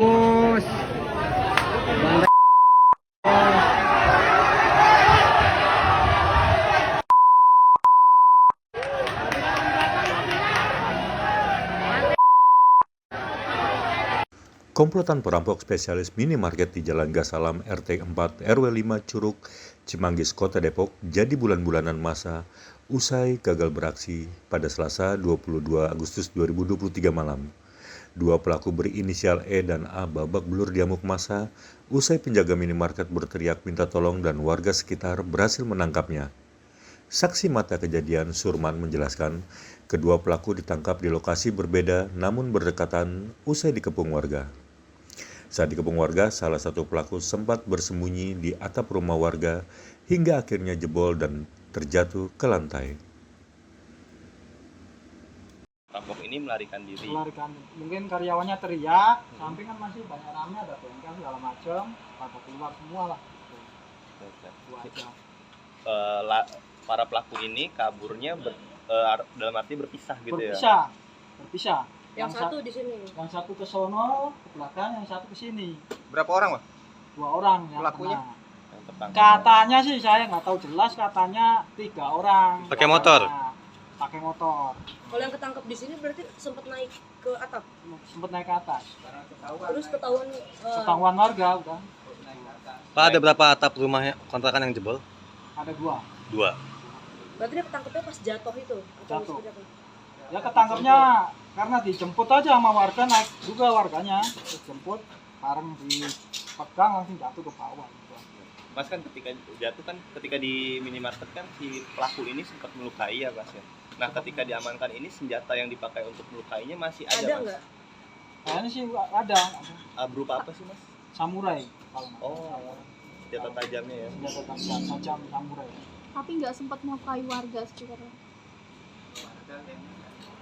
Bos. Komplotan perampok spesialis minimarket di Jalan Gasalam RT 4 RW 5 Curug, Cimanggis, Kota Depok jadi bulan-bulanan masa usai gagal beraksi pada Selasa 22 Agustus 2023 malam. Dua pelaku berinisial E dan A babak belur diamuk massa usai penjaga minimarket berteriak minta tolong dan warga sekitar berhasil menangkapnya. Saksi mata kejadian Surman menjelaskan, kedua pelaku ditangkap di lokasi berbeda namun berdekatan usai dikepung warga. Saat dikepung warga, salah satu pelaku sempat bersembunyi di atap rumah warga hingga akhirnya jebol dan terjatuh ke lantai. Rampok ini melarikan diri. Mungkin karyawannya teriak, samping kan masih banyak ramai, ada bengkel segala macam, pada keluar semua lah. Itu aja. Para pelaku ini kaburnya dalam arti berpisah gitu ya? Berpisah. Yang satu di sini. Yang satu ke sono, ke belakang, yang satu ke sini. Berapa orang, Pak? 2 orang yang pelakunya? Yang tertangkap. Katanya sih saya nggak tahu jelas, katanya 3 orang. Pakai motor? Pakai motor. Kalau yang ketangkep di sini berarti sempat naik ke atap. Sempat naik ke atas. Terus ketahuan Ketahuan warga udah. Pak, ada berapa atap rumah kontrakan yang jebol? Ada 2. 2. berarti dia ketangkepnya pas jatuh itu atau Jatuh. seperti apa? Ya ketangkepnya karena dijemput aja sama warga, naik juga warganya. Dijemput, bareng dipegang langsung jatuh ke bawah. Mas kan ketika jatuh kan ketika di minimarket kan si pelaku ini sempat melukai ya Mas ya. Nah ketika diamankan ini senjata yang dipakai untuk melukainya masih ada Mas? Nggak? Kayaknya sih ada. Berupa apa sih Mas? Samurai kalau nggak Oh, salah. senjata tajamnya ya? Senjata tajam samurai. Tapi nggak sempat melukai warga sekitarnya.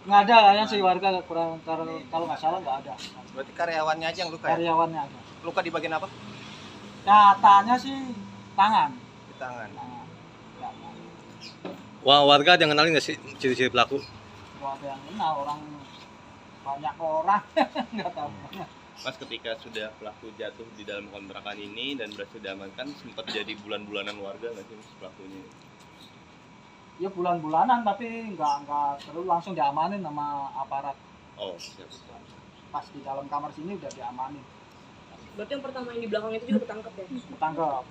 Nggak ada kayaknya sih warga, kurang kalau nggak salah nggak ada. Berarti karyawannya aja yang luka ya? Karyawannya ada. Luka di bagian apa? Katanya sih tangan. Di tangan. Ya, Wah, warga ada yang kenalin nggak sih ciri-ciri pelaku? kalau ada yang kenal orang, banyak orang nggak tahu. Mas ketika sudah pelaku jatuh di dalam kontrakan ini dan berhasil diamankan sempat jadi bulan-bulanan warga nggak sih Mas pelakunya? Ya bulan-bulanan tapi nggak terus langsung diamanin sama aparat. Oh siap. Pas di dalam kamar sini udah diamanin. Berarti yang pertama yang di belakang itu juga ketangkep ya? Ketangkep.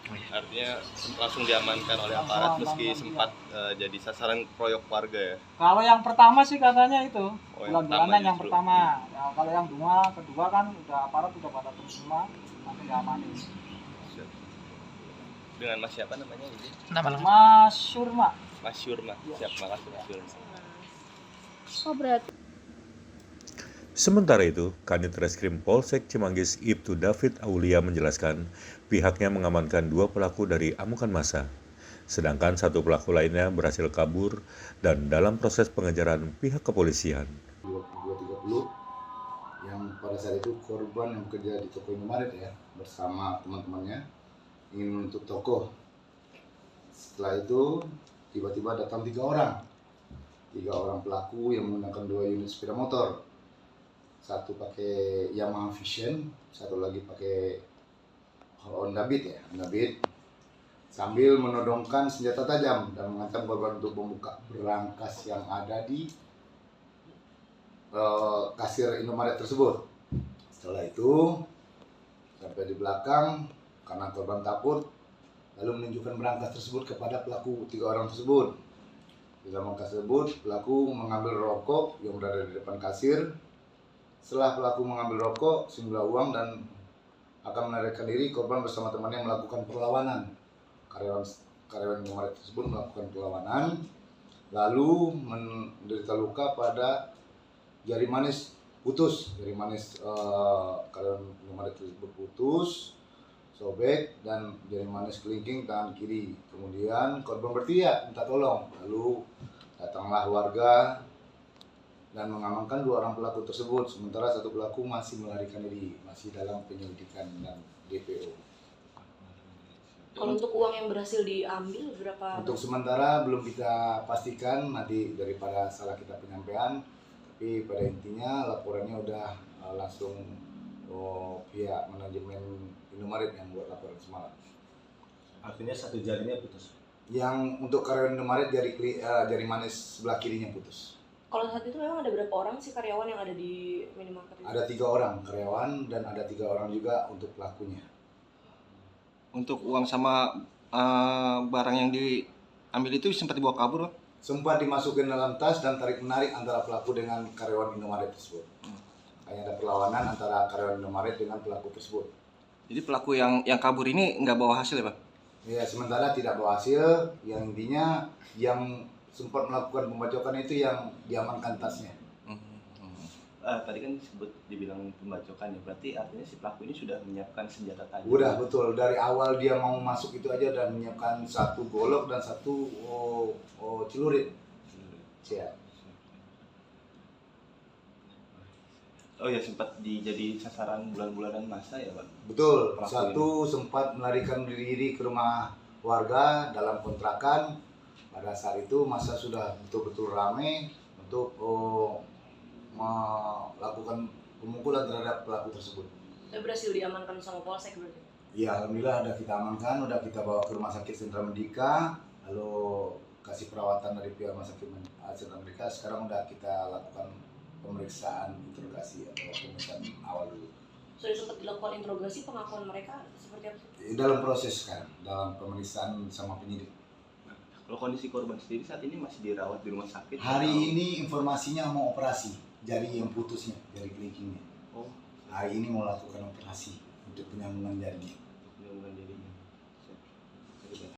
Artinya langsung diamankan oleh aparat meski sempat jadi sasaran proyek warga ya? Kalau yang pertama sih katanya itu yang bulan-bulanan yang justru. pertama. Ya, kalau yang kedua kan udah aparat udah pada turun semua, nanti diamanin. Siap. Dengan Mas siapa namanya ini? Mas Surma. Mas Yurma. Siap, makasih Mas Yurma. Oh berarti Sementara itu, Kanit Reskrim Polsek Cimanggis Ibtu David Aulia menjelaskan pihaknya mengamankan 2 pelaku dari amukan massa. Sedangkan 1 pelaku lainnya berhasil kabur dan dalam proses pengejaran pihak kepolisian. 22.30 yang pada saat itu korban yang bekerja di toko Indomaret ya bersama teman-temannya ingin menutup toko. Setelah itu tiba-tiba datang 3 orang. 3 orang pelaku yang menggunakan 2 unit sepeda motor. Satu pakai Yamaha Vision, satu lagi pakai Honda Beat ya, Honda Beat. Sambil menodongkan senjata tajam dan mengancam korban untuk membuka berangkas yang ada di kasir Indomaret tersebut. Setelah itu sampai di belakang karena korban takut lalu menunjukkan berangkas tersebut kepada pelaku 3 orang tersebut. Di dalam berangkas tersebut pelaku mengambil rokok yang berada di depan kasir. Setelah pelaku mengambil rokok, sejumlah uang dan akan melarikan diri, korban bersama temannya melakukan perlawanan. Karyawan Indomaret tersebut melakukan perlawanan lalu menderita luka pada jari manis putus, karyawan Indomaret tersebut putus, sobek dan jari manis kelingking tangan kiri. Kemudian korban berteriak minta tolong, lalu datanglah warga dan mengamankan 2 orang pelaku tersebut. Sementara 1 pelaku masih melarikan diri, masih dalam penyelidikan dan DPO. Kalau untuk uang yang berhasil diambil berapa? Untuk sementara belum kita pastikan, nanti daripada salah kita penyampaian, Tapi pada intinya laporannya udah langsung pihak manajemen Indomaret yang buat laporan semalam. Artinya satu jarinya putus. Yang untuk karyawan Indomaret jari manis sebelah kirinya putus. Kalau saat itu memang ada berapa orang sih karyawan yang ada di minimarket itu? Ada 3 orang karyawan dan ada 3 orang juga untuk pelakunya. Untuk uang sama barang yang diambil itu sempat dibawa kabur, Bang? Sempat dimasukin dalam tas dan tarik menarik antara pelaku dengan karyawan Indomaret tersebut. Hanya ada perlawanan antara karyawan Indomaret dengan pelaku tersebut. Jadi pelaku yang kabur ini nggak bawa hasil ya, Bang? Ya, sementara tidak berhasil. Yang intinya yang sempat melakukan pembacokan itu yang diamankan tasnya. Tadi kan disebut dibilang pembacokan ya, berarti artinya si pelaku ini sudah menyiapkan senjata tajam. Udah betul, dari awal dia mau masuk itu aja dan menyiapkan 1 golok dan 1 celurit. Siap. Oh ya, sempat jadi sasaran bulan-bulanan masa ya, Pak? Betul, Pelaku satu sempat melarikan diri ke rumah warga dalam kontrakan. Pada saat itu masa sudah betul-betul ramai untuk melakukan pemukulan terhadap pelaku tersebut. Saya berhasil diamankan sama polsek berarti. Ya, alhamdulillah udah kita amankan, udah kita bawa ke Rumah Sakit Sentra Medika, lalu kasih perawatan dari pihak Rumah Sakit Sentra Medika. Sekarang udah kita lakukan pemeriksaan interogasi atau pemeriksaan awal dulu. Sudah sempat dilakukan interogasi, pengakuan mereka seperti apa sih? Dalam proses sekarang, dalam pemeriksaan sama penyidik. Kalau kondisi korban sendiri saat ini masih dirawat di rumah sakit? Hari ini informasinya mau operasi jari yang putusnya, jari kelingkingnya. Oh. Hari ini mau lakukan operasi untuk penyambungan jarinya.